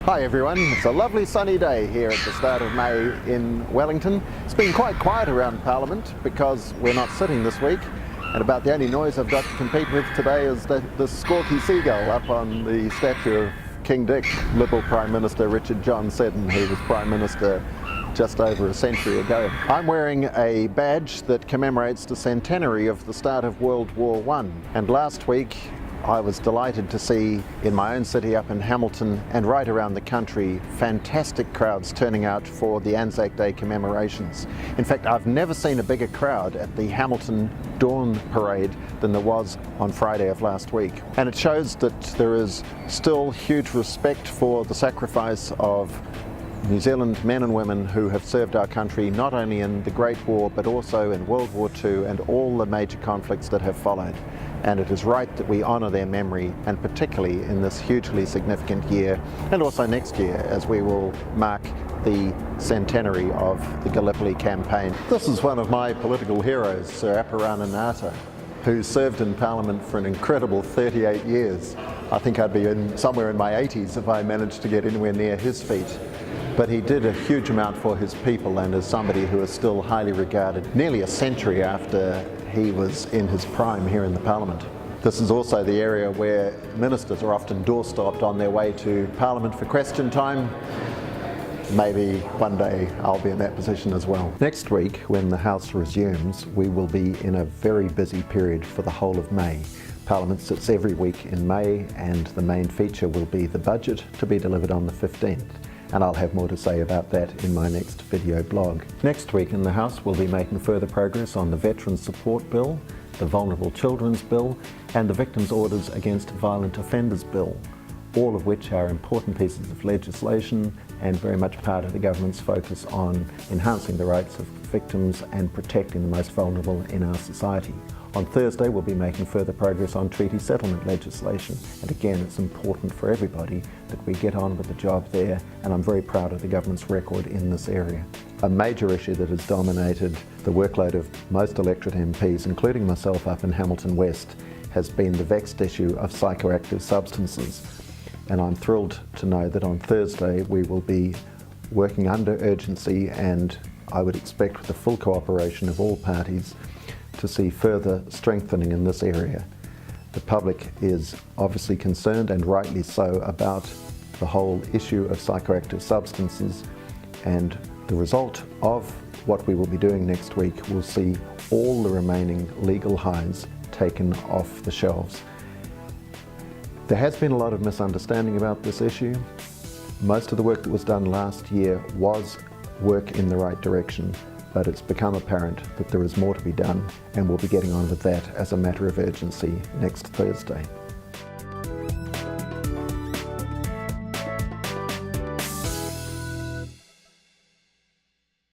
Hi everyone, it's a lovely sunny day here at the start of May in Wellington. It's been quite quiet around Parliament because we're not sitting this week, and about the only noise I've got to compete with today is the squawky seagull up on the statue of King Dick, Liberal Prime Minister Richard John Seddon, who was Prime Minister just over a century ago. I'm wearing a badge that commemorates the centenary of the start of World War I, and last week I was delighted to see in my own city up in Hamilton and right around the country fantastic crowds turning out for the Anzac Day commemorations. In fact, I've never seen a bigger crowd at the Hamilton Dawn Parade than there was on Friday of last week. And it shows that there is still huge respect for the sacrifice of New Zealand men and women who have served our country not only in the Great War but also in World War II and all the major conflicts that have followed. And it is right that we honour their memory, and particularly in this hugely significant year, and also next year as we will mark the centenary of the Gallipoli campaign. This is one of my political heroes, Sir Apirana Ngata, who served in Parliament for an incredible 38 years. I think I'd be somewhere in my 80s if I managed to get anywhere near his feet. But he did a huge amount for his people, and is somebody who is still highly regarded nearly a century after he was in his prime here in the Parliament. This is also the area where ministers are often doorstopped on their way to Parliament for question time. Maybe one day I'll be in that position as well. Next week, when the House resumes, we will be in a very busy period for the whole of May. Parliament sits every week in May, and the main feature will be the budget to be delivered on the 15th. And I'll have more to say about that in my next video blog. Next week in the House we'll be making further progress on the Veterans Support Bill, the Vulnerable Children's Bill, and the Victims' Orders Against Violent Offenders Bill, all of which are important pieces of legislation and very much part of the government's focus on enhancing the rights of victims and protecting the most vulnerable in our society. On Thursday we'll be making further progress on treaty settlement legislation, and again it's important for everybody that we get on with the job there, and I'm very proud of the government's record in this area. A major issue that has dominated the workload of most electorate MPs, including myself up in Hamilton West, has been the vexed issue of psychoactive substances. And I'm thrilled to know that on Thursday we will be working under urgency, and I would expect with the full cooperation of all parties to see further strengthening in this area. The public is obviously concerned, and rightly so, about the whole issue of psychoactive substances, and the result of what we will be doing next week will see all the remaining legal highs taken off the shelves. There has been a lot of misunderstanding about this issue. Most of the work that was done last year was work in the right direction, but it's become apparent that there is more to be done, and we'll be getting on with that as a matter of urgency next Thursday.